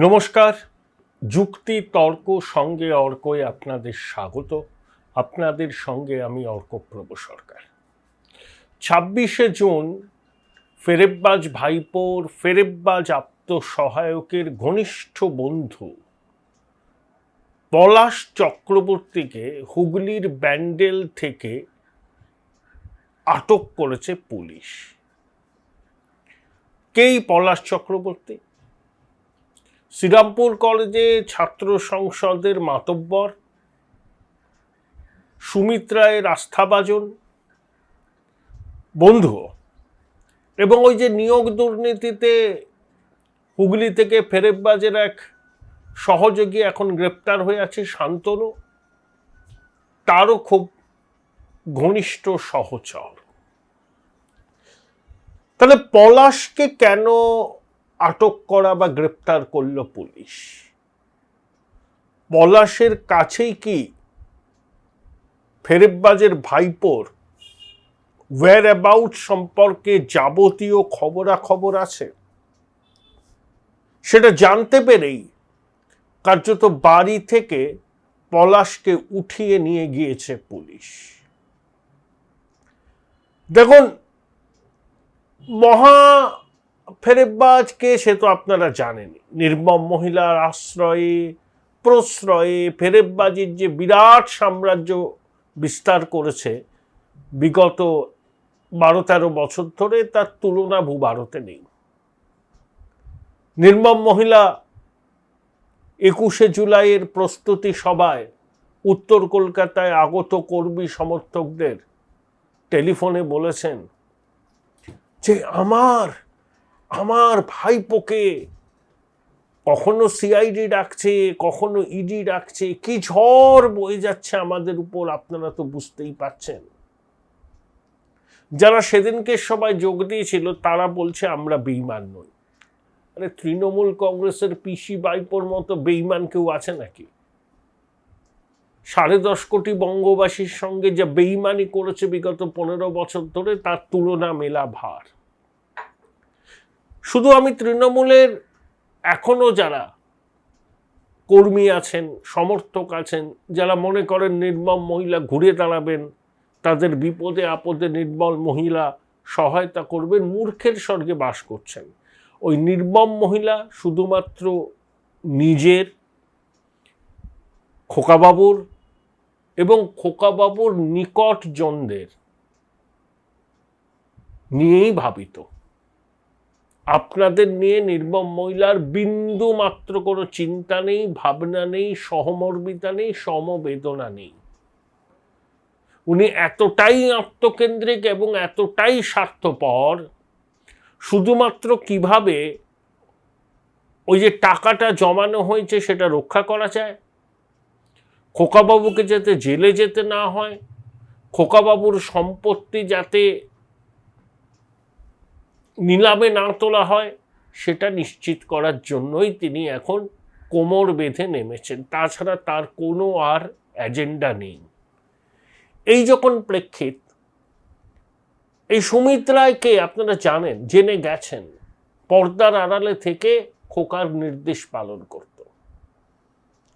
নমস্কার, যুক্তি তর্ক সঙ্গে অর্কয়ে আপনাদের স্বাগত। আপনাদের সঙ্গে আমি অর্কপ্রভ সরকার। ২৬শে জুন ফেরেববাজ ভাইপোর ফেরেববাজ আত্মসহায়কের ঘনিষ্ঠ বন্ধু পলাশ চক্রবর্তীকে হুগলির ব্যান্ডেল থেকে আটক করেছে পুলিশ। কেই পলাশ চক্রবর্তী? শ্রীরামপুর কলেজে ছাত্র সংসদের মাতব্বর, সুমিত রায়ের আস্থাভাজন বন্ধু, এবং ওই যে নিয়োগ দুর্নীতিতে হুগলি থেকে ফেরেববাজের এক সহযোগী এখন গ্রেপ্তার হয়ে আছে শান্তনু, তারও খুব ঘনিষ্ঠ সহচর। তাহলে পলাশকে কেন আটক করা বা গ্রেপ্তার করল পুলিশ? পলাশের কাছেই কি ফেরেববাজের ভাইপোর ওয়্যার অ্যাবাউট সম্পর্কে যাবতীয় খবরাখবর আছে? সেটা জানতে পেরেই কার্যত বাড়ি থেকে পলাশকে উঠিয়ে নিয়ে গিয়েছে পুলিশ। দেখুন, মহা ফেরেববাজকে সে তো আপনারা জানেন। নির্মম মহিলার আশ্রয়ে প্রশ্রয়ে ফেরেববাজির যে বিরাট সাম্রাজ্য বিস্তার করেছে বিগত ১২-১৩ বছর ধরে, তার তুলনা ভূভারতে নেই। নির্মম মহিলা ২১শে জুলাইয়ের প্রস্তুতি সভায় উত্তর কলকাতায় আগত কর্মী সমর্থকদের টেলিফোনে বলেছেন যে আমার ভাইপোকে কখনো সিআইডি ডাকছে, কখনো ইডি ডাকছে, কি ঝড় বয়ে যাচ্ছে আমাদের উপর, আপনারা তো বুঝতেই পাচ্ছেন। যারা সেদিনকে সবাই যোগ দিয়েছিল তারা বলছে আমরা বেঈমান নই। আরে তৃণমূল কংগ্রেসের পিসি ভাইপোর মতো বেঈমান কেউ আছে নাকি? ১০.৫ কোটি বঙ্গবাসীর সঙ্গে যা বেঈমানি করেছে বিগত ১৫ বছর ধরে, তার তুলনা মেলা ভার। শুধু আমি তৃণমূলের এখনো যারা কর্মী আছেন, সমর্থক আছেন, যারা মনে করেন নির্মম মহিলা ঘুরে দাঁড়াবেন, তাদের বিপদে আপদে নির্মম মহিলা সহায়তা করবেন, মূর্খের স্বর্গে বাস করছেন। ওই নির্মম মহিলা শুধুমাত্র নিজের, খোকাবাবুর এবং খোকাবাবুর নিকটজনদের নিয়েই ভাবিত। আপনাদের নিয়ে নির্মম মহিলার বিন্দু মাত্র কোনো চিন্তা নেই, ভাবনা নেই, সহমর্মিতা নেই, সমবেদনা নেই। উনি এতটাই আত্মকেন্দ্রিক এবং এতটাই স্বার্থপর, শুধুমাত্র কিভাবে ওই যে টাকাটা জমানো হয়েছে সেটা রক্ষা করা যায়, খোকাবাবুকে যাতে জেলে যেতে না হয়, খোকাবাবুর সম্পত্তি যাতে নিলামে না তোলা হয়, সেটা নিশ্চিত করার জন্যই তিনি এখন কোমর বেঁধে নেমেছেন। তাছাড়া তার কোনো আর এজেন্ডা নেই। এই যখন প্রেক্ষিত, এই সুমিত রায়কে আপনারা জানেন, জেনে গেছেন, পর্দার আড়ালে থেকে খোকার নির্দেশ পালন করত।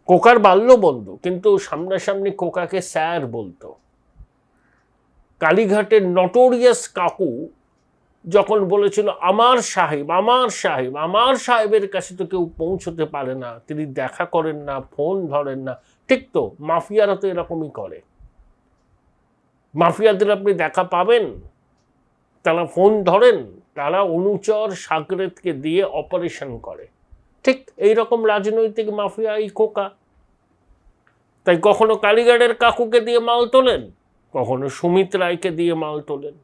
খোকার বাল্যবন্ধু, কিন্তু সামনাসামনি খোকাকে স্যার বলতো। কালীঘাটের নটোরিয়াস কাকু যখন বলেছিল আমার সাহেবের কাছে তো কেউ পৌঁছতে পারে না, তিনি দেখা করেন না, ফোন ধরেন না। ঠিক তো, মাফিয়ারা তো এরকমই করে। মাফিয়াদের আপনি দেখা পাবেন, তারা ফোন ধরেন, তারা অনুচর সাগরেদকে দিয়ে অপারেশন করে। ঠিক এইরকম রাজনৈতিক মাফিয়া এই খোকা। তাই কখনো কালীঘাটের কাকুকে দিয়ে মাল তোলেন, কখনো সুমিত রায়কে দিয়ে মাল তোলেন।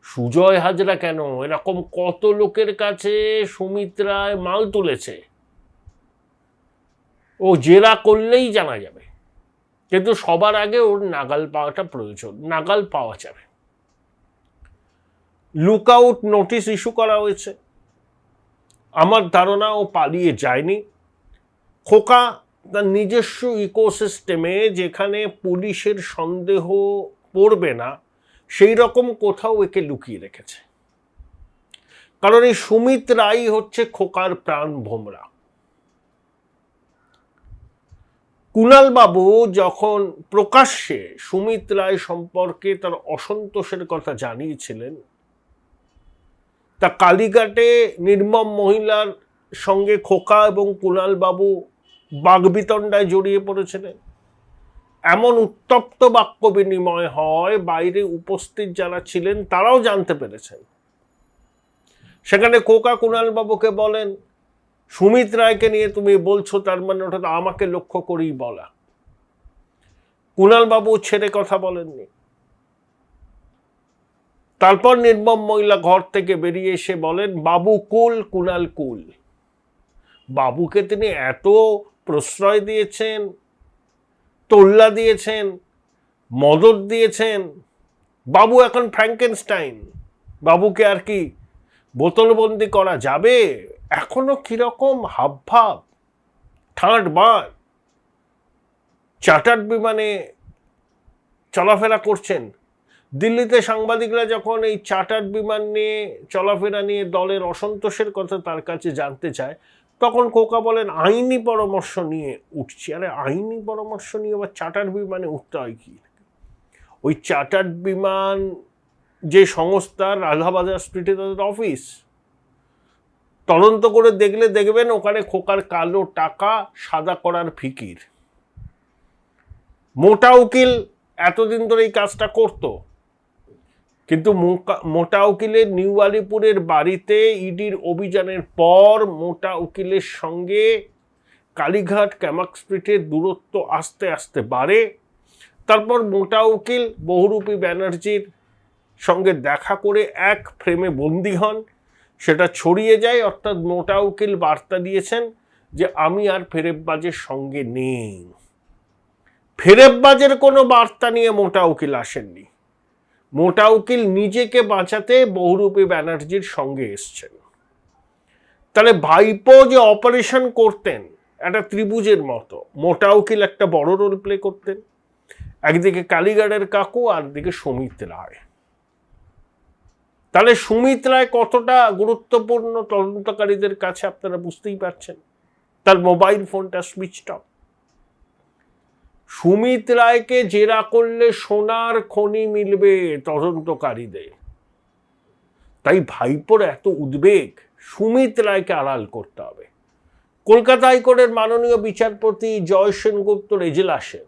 সুজয় হাজরা কেন, এরকম কত লোকের কাছে সুমিত রায় মাল তুলেছে, ও জেরা করলেই জানা যাবে। কিন্তু সবার আগে ওর নাগাল পাওয়াটা প্রয়োজন, নাগাল পাওয়া যাবে। লুক আউট নোটিশ ইস্যু করা হয়েছে। আমার ধারণা ও পালিয়ে যায়নি। খোকা তার নিজস্ব ইকোসিস্টেমে, যেখানে পুলিশের সন্দেহ পড়বে না, সেই রকম কোথাও একে লুকিয়ে রেখেছে। কারণ এই সুমিত রায় হচ্ছে খোকার প্রাণ ভোমরা। কুণাল বাবু যখন প্রকাশ্যে সুমিত রায় সম্পর্কে তার অসন্তোষের কথা জানিয়েছিলেন, তা কালীঘাটে নির্মম মহিলার সঙ্গে খোকা এবং কুণাল বাবু বাগবিতণ্ডায় জড়িয়ে পড়েছিলেন। এমন উত্তপ্ত বাক্য বিনিময় হয়, বাইরে উপস্থিত যারা ছিলেন তারাও জানতে পেরেছেন। সেখানে খোকা কুণাল বাবুকে বলেন, সুমিত রায়কে নিয়ে তুমি বলছো, তার মানে ওটা তো আমাকে লক্ষ্য করেই বলা। কুণাল বাবু ছেড়ে কথা বলেননি। তারপর নির্মম মহিলা ঘর থেকে বেরিয়ে এসে বলেন, বাবু কুল, কুণাল কুল। বাবুকে তিনি এত প্রশ্রয় দিয়েছেন, তোল্লা দিয়েছেন, মদত দিয়েছেন। বাবু এখন ফ্র্যাঙ্কেনস্টাইন। বাবুকে আর কি বোতলবন্দি করা যাবে? এখনো কিরকম হাবভাব, ঠাঁট বাঁধ, চার্টার্ড বিমানে চলাফেরা করছেন। দিল্লিতে সাংবাদিকরা যখন এই চার্টার্ড বিমান নিয়ে চলাফেরা নিয়ে দলের অসন্তোষের কথা তার কাছে জানতে চায়, তখন খোকা বলেন, আইনি পরামর্শ নিয়ে উঠছি। আরে আইনি পরামর্শ নিয়ে আবার চার্টার্ড বিমানে উঠতে হয় কি? ওই চার্টার্ড বিমান যে সংস্থা, রাধাবাজার স্ট্রিটে তাদের অফিস, তদন্ত করে দেখলে দেখবেন ওখানে খোকার কালো টাকা সাদা করার ফিকির। মোটা উকিল এতদিন ধরে এই কাজটা করত, কিন্তু মোটা উকিলের নিউ আলিপুরের বাড়িতে ইডির অভিযানের পর মোটা উকিলের সঙ্গে কালীঘাট ক্যামাক স্ট্রিটের দূরত্ব আস্তে আস্তে বাড়ে। তারপর মোটা উকিল বহুরূপী ব্যানার্জির সঙ্গে দেখা করে এক ফ্রেমে বন্দী হন। সেটা ছড়িয়ে যায়, অর্থাৎ মোটা উকিল বার্তা দিয়েছেন যে আমি আর ফেরেববাজের সঙ্গে নেই। ফেরেববাজের কোনো বার্তা নিয়ে মোটা উকিল আসেননি। মোটা উকিল নিজেকে বাঁচাতে বহুরূপী ব্যানার্জির সঙ্গে এসছেন। তাহলে ভাইপো যে অপারেশন করতেন একটা ত্রিভুজের মতো, মোটা উকিল একটা বড় রোল প্লে করতেন। একদিকে কালীঘাটের কাকু, আর দিকে সুমিত রায়। তাহলে সুমিত রায় কতটা গুরুত্বপূর্ণ তদন্তকারীদের কাছে আপনারা বুঝতেই পারছেন। তার মোবাইল ফোনটা সুইচড অফ। সুমিত রায়কে জেরা করলে সোনার খনি মিলবে তদন্তকারীদের। তাই ভাইপোর এত উদ্বেগ, সুমিত রায়কে আড়াল করতে হবে। কলকাতা হাইকোর্টের মাননীয় বিচারপতি জয় সেনগুপ্তর এজলাসে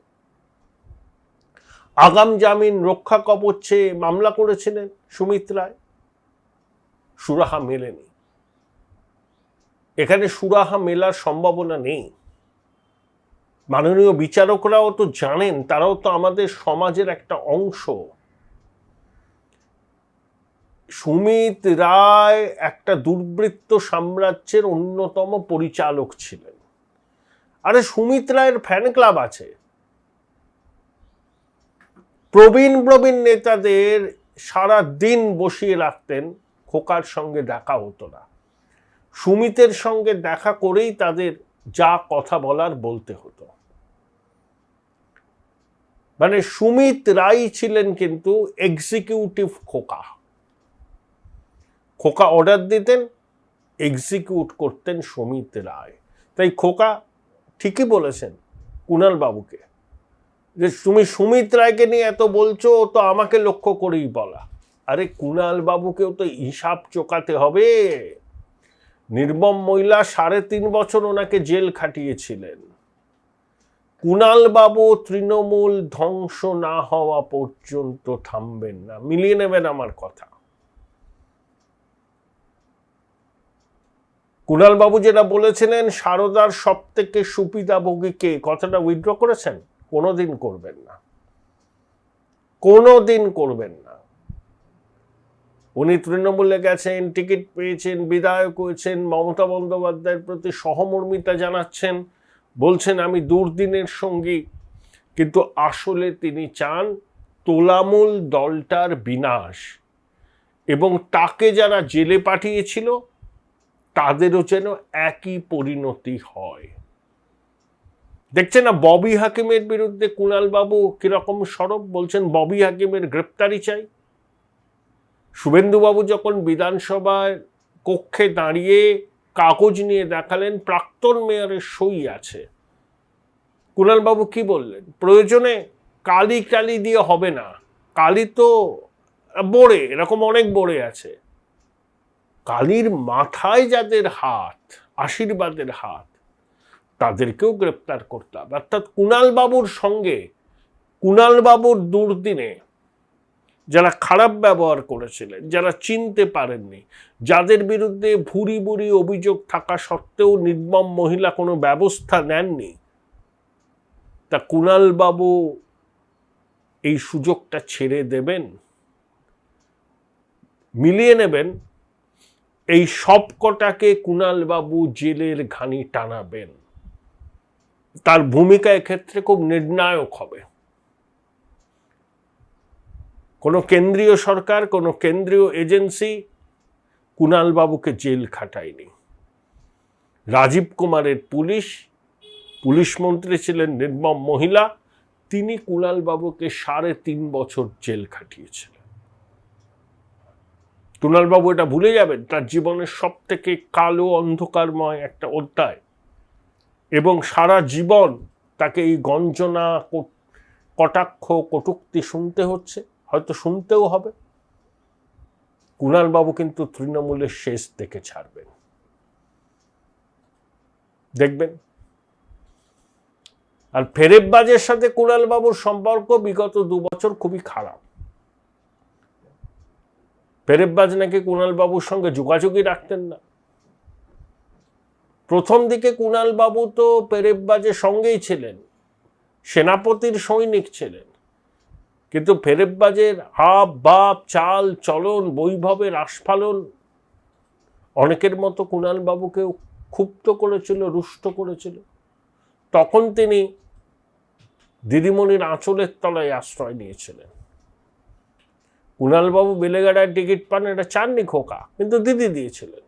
আগাম জামিন রক্ষা কবচে মামলা করেছিলেন সুমিত রায়। সুরাহা মেলেনি। এখানে সুরাহা মেলার সম্ভাবনা নেই। মাননীয় বিচারকরাও তো জানেন, তারাও তো আমাদের সমাজের একটা অংশ। সুমিত রায় একটা দুর্বৃত্ত সাম্রাজ্যের অন্যতম পরিচালক ছিলেন। আরে সুমিত রায়ের ফ্যান ক্লাব আছে। প্রবীণ নেতাদের সারা দিন বসিয়ে রাখতেন, খোকার সঙ্গে দেখা হতো না। সুমিতের সঙ্গে দেখা করেই তাদের যা কথা বলার বলতে হতো। মানে সুমিত রায় ছিলেন কিন্তু এক্সিকিউটিভ খোকা। খোকা অর্ডার দিতেন, এক্সিকিউট করতেন সুমিত রায়। তাই খোকা ঠিকই বলেছেন কুণাল বাবুকে যে তুমি সুমিত রায়কে নিয়ে এত বলছো, তো আমাকে লক্ষ্য করেই বলা। আরে কুণাল বাবুকেও তো হিসাব চোকাতে হবে। নির্মম মহিলা 3.5 বছর ওনাকে জেল খাটিয়েছিলেন। কুণাল বাবু তৃণমূল ধ্বংস না হওয়া পর্যন্ত থামবেন না। মিলিয়ে নেবেন আমার কথা। কুণাল বাবু যেটা বলেছিলেন, সারদার সব থেকে সুবিধাভোগী কে, কথাটা উইথড্র করেছেন? কোনোদিন করবেন না, কোনোদিন করবেন না। উনি তৃণমূলে গেছেন, টিকিট পেয়েছেন, বিধায়ক হয়েছেন, মমতা বন্দ্যোপাধ্যায়ের প্রতি সহমর্মিতা জানাচ্ছেন, বলছেন আমি দুর্দিনের সঙ্গী, কিন্তু আসলে তিনি চান তোলামূল দলটার বিনাশ, এবং তাকে যারা জেলে পাঠিয়েছিল তাদেরও যেন একই পরিণতি হয়। দেখছেন না ববি হাকিমের বিরুদ্ধে কুণাল বাবু কিরকম সরব, বলছেন ববি হাকিমের গ্রেপ্তারি চাই। শুভেন্দুবাবু যখন বিধানসভায় কক্ষে দাঁড়িয়ে কাগজ নিয়ে দেখালেন, প্রাক্তন মেয়রের সই আছে। কুণালবাবু কি বললেন? প্রয়োজনে কালি টালি দিয়ে হবে না, কালি তো বড়ে, এরকম অনেক বড়ে আছে, কালির মাথায় যাদের হাত, আশীর্বাদের হাত, তাদেরকেও গ্রেপ্তার করতে হবে। অর্থাৎ কুণালবাবুর সঙ্গে, কুণালবাবুর দুর্দিনে যারা খারাপ ব্যবহার করেছিলেন, যারা চিনতে পারেননি, যাদের বিরুদ্ধে ভুরি ভুরি অভিযোগ থাকা সত্ত্বেও নির্মম মহিলা কোনো ব্যবস্থা নেননি, তা কুণালবাবু এই সুযোগটা ছেড়ে দেবেন? মিলিয়ে নেবেন, এই সব কটাকে কুণালবাবু জেলের ঘানি টানাবেন। তার ভূমিকা এক্ষেত্রে খুব নির্ণায়ক হবে। কোনো কেন্দ্রীয় সরকার, কোনো কেন্দ্রীয় এজেন্সি কুণালবাবুকে জেল খাটায়নি। রাজীব কুমারের পুলিশ মন্ত্রী ছিলেন নির্মম মহিলা, তিনি কুণালবাবুকে 3.5 বছর জেল খাটিয়েছিলেন। কুণালবাবু এটা ভুলে যাবেন? তার জীবনের সব থেকে কালো অন্ধকারময় একটা অধ্যায়, এবং সারা জীবন তাকে এই গঞ্জনা, কটাক্ষ, কটূক্তি শুনতে হচ্ছে, হয়তো শুনতেও হবে। কুণালবাবু কিন্তু তৃণমূলের শেষ দেখে ছাড়বেন, দেখবেন। আর ফেরেববাজের সাথে কুণালবাবুর সম্পর্ক বিগত 2 বছর খুবই খারাপ। ফেরেববাজ নাকি কুণালবাবুর সঙ্গে যোগাযোগই রাখতেন না। প্রথম দিকে কুণালবাবু তো ফেরেববাজের সঙ্গেই ছিলেন, সেনাপতির সৈনিক ছিলেন, কিন্তু ফেরেববাজের হাব ভাব, চাল চলন, বৈভবের আস্ফালন অনেকের মতো কুণালবাবুকেও ক্ষুব্ধ করেছিল, রুষ্ট করেছিল। তখন তিনি দিদিমণির আঁচলের তলায় আশ্রয় নিয়েছিলেন। কুণালবাবু বেলেগাড়ায় টিকিট পান, এটা চাননি খোকা, কিন্তু দিদি দিয়েছিলেন।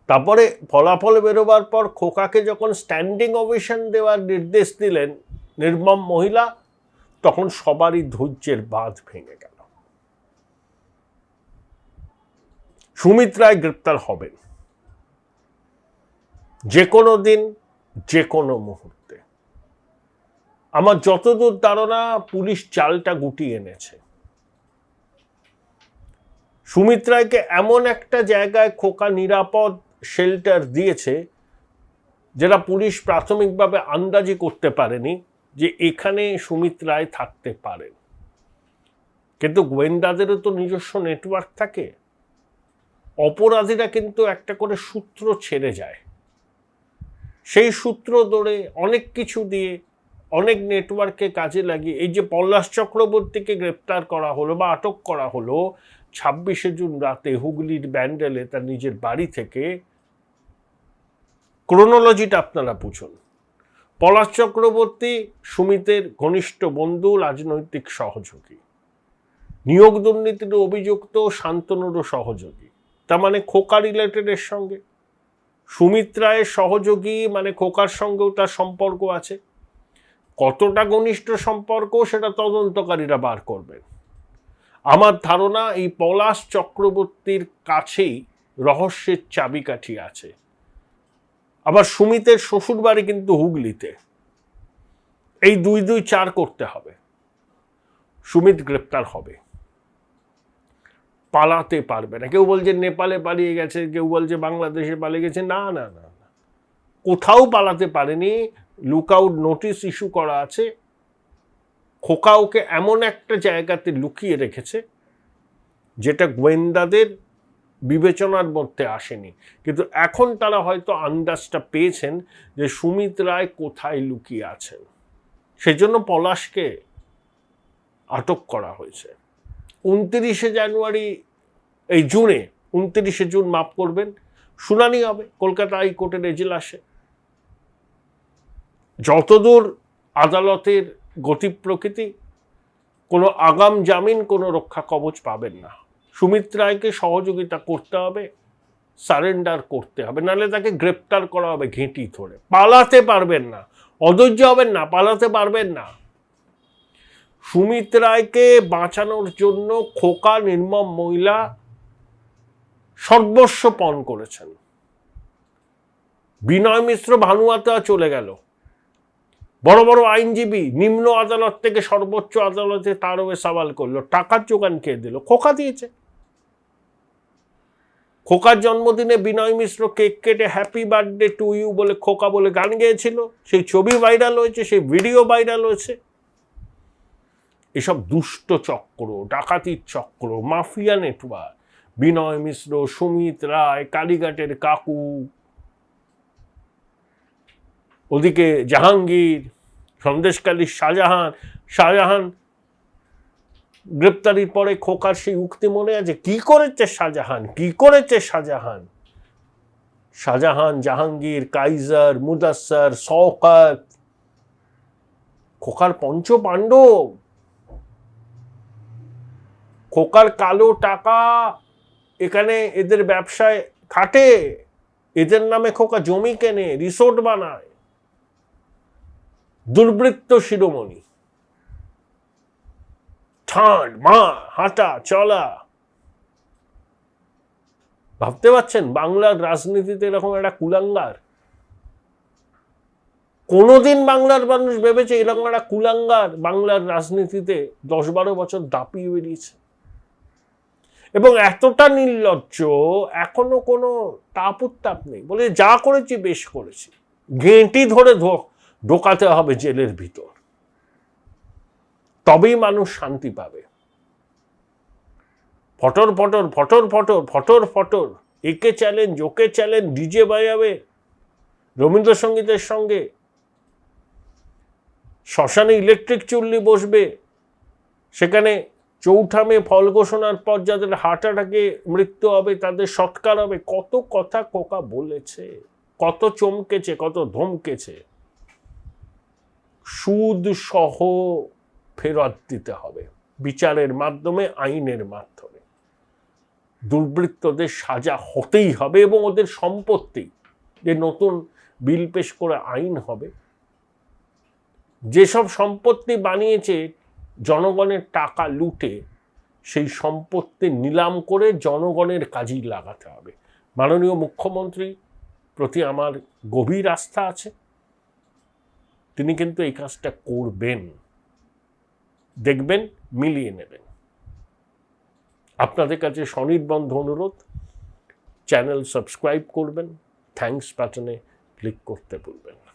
তারপরে ফলাফল বেরোবার পর খোকাকে যখন স্ট্যান্ডিং ওভেশন দেওয়ার নির্দেশ দিলেন নির্মম মহিলা, তখন সবারই ধৈর্যের বাঁধ ভেঙে গেল। সুমিত রায় গ্রেপ্তার হবেন যে কোনো দিন, যে কোনো মুহূর্তে। আমার যতদূর ধারণা, পুলিশ চালটা গুটিয়ে এনেছে। সুমিত রায়কে এমন একটা জায়গায় খোকা নিরাপদ শেল্টার দিয়েছে, যেটা পুলিশ প্রাথমিকভাবে আন্দাজি করতে পারেনি যে এখানে সুমিত রায় থাকতে পারেন। কিন্তু গোয়েন্দাদেরও তো নিজস্ব নেটওয়ার্ক থাকে। অপরাধীরা কিন্তু একটা করে সূত্র ছেড়ে যায়, সেই সূত্র ধরে অনেক কিছু দিয়ে, অনেক নেটওয়ার্ককে কাজে লাগিয়ে এই যে পলাশ চক্রবর্তীকে গ্রেপ্তার করা হলো বা আটক করা হলো 26শে জুন রাতে হুগলির ব্যান্ডেলে তার নিজের বাড়ি থেকে, ক্রোনোলজিটা আপনারা বুঝুন। পলাশ চক্রবর্তী সুমিতের ঘনিষ্ঠ বন্ধু, রাজনৈতিক সহযোগী, নিয়োগ দুর্নীতির অভিযুক্ত শান্তনুরও সহযোগী, তার মানে খোকা রিলেটেডের সঙ্গে। সুমিত রায়ের সহযোগী মানে খোকার সঙ্গেও তার সম্পর্ক আছে। কতটা ঘনিষ্ঠ সম্পর্ক সেটা তদন্তকারীরা বার করবেন। আমার ধারণা এই পলাশ চক্রবর্তীর কাছেই রহস্যের চাবিকাঠি আছে। আবার সুমিতের শ্বশুর বাড়ি কিন্তু হুগলিতে। এই 2-2-4 করতে হবে। সুমিত গ্রেপ্তার হবে, পালাতে পারবে না। কেউ বলছে নেপালে পালিয়ে গেছে, কেউ বলছে বাংলাদেশে পালিয়ে গেছে। না না না না, কোথাও পালাতে পারেনি। লুকআউট নোটিশ ইস্যু করা আছে। খোকা ওকে এমন একটা জায়গাতে লুকিয়ে রেখেছে যেটা গোয়েন্দাদের বিবেচনার মধ্যে আসেনি, কিন্তু এখন তারা হয়তো আন্দাজটা পেয়েছেন যে সুমিত রায় কোথায় লুকিয়ে আছেন। সেজন্য পলাশকে আটক করা হয়েছে। 29শে জানুয়ারি, এই জুনে, 29শে জুন মাফ করবেন, শুনানি হবে কলকাতা হাইকোর্টের এজলাসে। যতদূর আদালতের গতি প্রকৃতি, কোনো আগাম জামিন, কোনো রক্ষা কবচ পাবেন না। সুমিত রায়কে সহযোগিতা করতে হবে, সারেন্ডার করতে হবে, নাহলে তাকে গ্রেপ্তার করা হবে ঘেঁটি ধরে। পালাতে পারবেন না, অধৈর্য হবেন না, পালাতে পারবেন না। সুমিত রায়কে বাঁচানোর জন্য খোকা, নির্মম মহিলা সর্বস্ব পণ করেছেন। বিনয় মিশ্র ভানুয়াতে চলে গেল, বড় বড় আইনজীবী নিম্ন আদালত থেকে সর্বোচ্চ আদালতে তার হয়ে সওয়াল করলো, টাকার যোগান কে দিল? খোকা দিয়েছে। খোকার জন্মদিনে বিনয় মিশ্র কেক কেটে হ্যাপি বার্থডে টু ইউ বলে খোকা বলে গান গেয়েছিল, সেই ছবি ভাইরাল হয়েছে, সেই ভিডিও ভাইরাল হয়েছে। এসব দুষ্ট চক্র, ডাকাতির চক্র, মাফিয়া নেটওয়ার্ক, বিনয় মিশ্র, সুমিত রায়, কালীঘাটের কাকু, ওদিকে জাহাঙ্গীর, সন্দেশখালীর শাহজাহান গ্রেপ্তারির পরে খোকার সেই উক্তি মনে আছে, কি করেছে শাহজাহান, জাহাঙ্গীর, কাইজার, মুদাস্সার, শওকত, খোকার পঞ্চ পাণ্ডব। খোকার কালো টাকা এখানে এদের ব্যবসায় খাটে, এদের নামে খোকা জমি কেনে, রিসোর্ট বানায়। দুর্বৃত্ত শিরোমণি, ঠাঁড মা হাঁটা চলা। ভাবতে পারছেন বাংলার রাজনীতিতে এরকম একটা কুলাঙ্গার? কোনোদিন বাংলার মানুষ ভেবেছে এরকম একটা কুলাঙ্গার বাংলার রাজনীতিতে 10-12 বছর দাপিয়ে বেরিয়েছে? এবং এতটা নির্লজ্জ, এখনো কোনো তাপ উত্তাপ নেই, বলে যা করেছি বেশ করেছি, ঘেঁটি ধরে ঢোকাতে হবে জেলের ভিতর, তবেই মানুষ শান্তি পাবে। ফটর ফটর, একে চ্যালেঞ্জ, ওকে চ্যালেঞ্জ, ডিজে বাজাবে রবীন্দ্রসঙ্গীতের সঙ্গে, শ্মশানে ইলেকট্রিক চুল্লি বসবে, সেখানে চৌঠা মে ফল ঘোষণার পর যাদের হার্ট অ্যাটাকে মৃত্যু হবে তাদের সৎকার হবে। কত কথা খোকা বলেছে, কত চমকেছে, কত ধমকেছে। সুদ সহ ফেরত দিতে হবে বিচারের মাধ্যমে, আইনের মাধ্যমে। দুর্বৃত্তদের সাজা হতেই হবে এবং ওদের সম্পত্তি, যে নতুন বিল পেশ করে আইন হবে, যেসব সম্পত্তি বানিয়েছে জনগণের টাকা লুটে, সেই সম্পত্তি নিলাম করে জনগণের কাজেই লাগাতে হবে। মাননীয় মুখ্যমন্ত্রী প্রতি আমার গভীর আস্থা আছে, তিনি কিন্তু এই কাজটা করবেন, দেখবেন, মিলিয়ে নেবেন। আপনাদের কাছে স্বনির্বন্ধ অনুরোধ, চ্যানেল সাবস্ক্রাইব করবেন, থ্যাঙ্কস বাটনে ক্লিক করতে ভুলবেন না।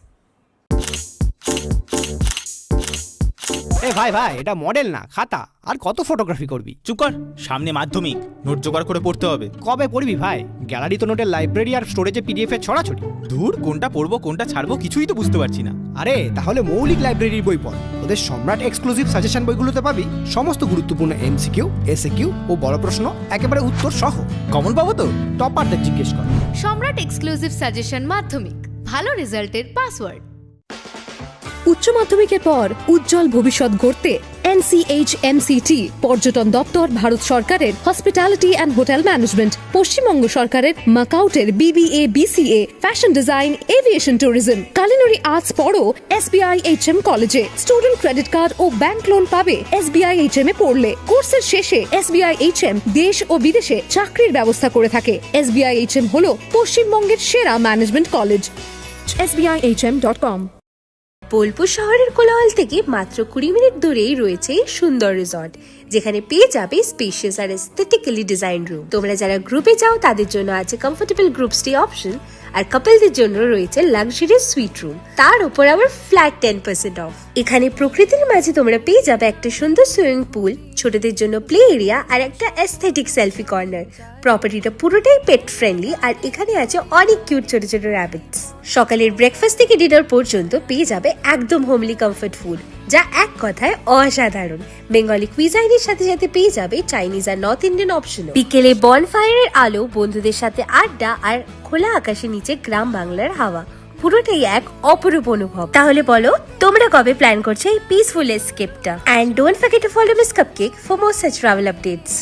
ভাই এটা মডেল না, খাতা। আর কত ফটোগ্রাফি করবি? চুপ কর, সামনে মাধ্যমিক, নোট জোগাড় করে পড়তে হবে। কবে পড়বি ভাই? গ্যালারি তো নোটের লাইব্রেরি আর স্টোরেজে পিডিএফ এর ছড়াছড়ি। ধুর, কোনটা পড়বো কোনটা ছাড়বো কিছুই তো বুঝতে পারছি না। আরে তাহলে মৌলিক লাইব্রেরির বই পড়। ওদের সম্রাট এক্সক্লুসিভ সাজেশন বইগুলোতে পাবি সমস্ত গুরুত্বপূর্ণ এমসিকিউ, এসএকিউ ও বড় প্রশ্ন একেবারে উত্তর সহ। কমন পাবো তো? টপারদের জিজ্ঞেস কর। সম্রাট এক্সক্লুসিভ সাজেশন মাধ্যমিক, ভালো রেজাল্টের পাসওয়ার্ড। উচ্চ মাধ্যমিকের পর উজ্জ্বল ভবিষ্যৎ গড়তে NCHMCT পর্যটন দপ্তর, ভারত সরকারের hospitality and hotel management, Paschimbanga সরকারের মাকাউটের BBA BCA, fashion design, aviation tourism, culinary arts পড়ো SBI HM কলেজে। স্টুডেন্ট ক্রেডিট কার্ড ও ব্যাংক লোন পাবে SBI HM এ পড়লে। কোর্সের শেষে SBI HM দেশ ও বিদেশে চাকরির ব্যবস্থা করে থাকে। SBI HM হলো পশ্চিমবঙ্গের সেরা ম্যানেজমেন্ট কলেজ। SBIHM.com। বোলপুর শহরের কোলাহল থেকে মাত্র 20 মিনিট দূরেই রয়েছে সুন্দর রিসর্ট, যেখানে পেয়ে যাবে স্পেশিয়াস আর এস্থেটিক্যালি ডিজাইন রুম। তোমরা যারা গ্রুপে যাও তাদের জন্য আছে কমফোর্টেবল গ্রুপ স্টে অপশন, আর কাপলদের জন্য রয়েছে লাক্সারিয়াস সুইট রুম, তার উপর আবার ফ্ল্যাট 10% অফ। এখানে প্রকৃতির মাঝে তোমরা পেয়ে যাবে একটা সুন্দর সুইমিং পুল, ছোটদের জন্য প্লে এরিয়া আর একটা এস্থেটিক সেলফি কর্নার। প্রপার্টিটা পুরোটাই পেট ফ্রেন্ডলি, আর এখানে আছে অনেক কিউট ছোট ছোট র্যাবিটস। সকালের ব্রেকফাস্ট থেকে ডিনার পর্যন্ত পেয়ে যাবে একদম হোমলি কমফর্ট ফুড, যা এক কথায় অসাধারণ। বেঙ্গলি কুইজাইনের সাথে সাথে পেয়ে যাবে চাইনিজ আর নর্থ ইন্ডিয়ান অপশন। বিকেলে বনফায়ারের আলো, বন্ধুদের সাথে আড্ডা আর খোলা আকাশের নিচে গ্রাম বাংলার হাওয়া, পুরোটাই এক অপরূপ অনুভব। তাহলে বলো তোমরা কবে প্ল্যান করছো এই পিসফুল এসকেপটা? And don't forget to follow Miss Cupcake for more such travel updates.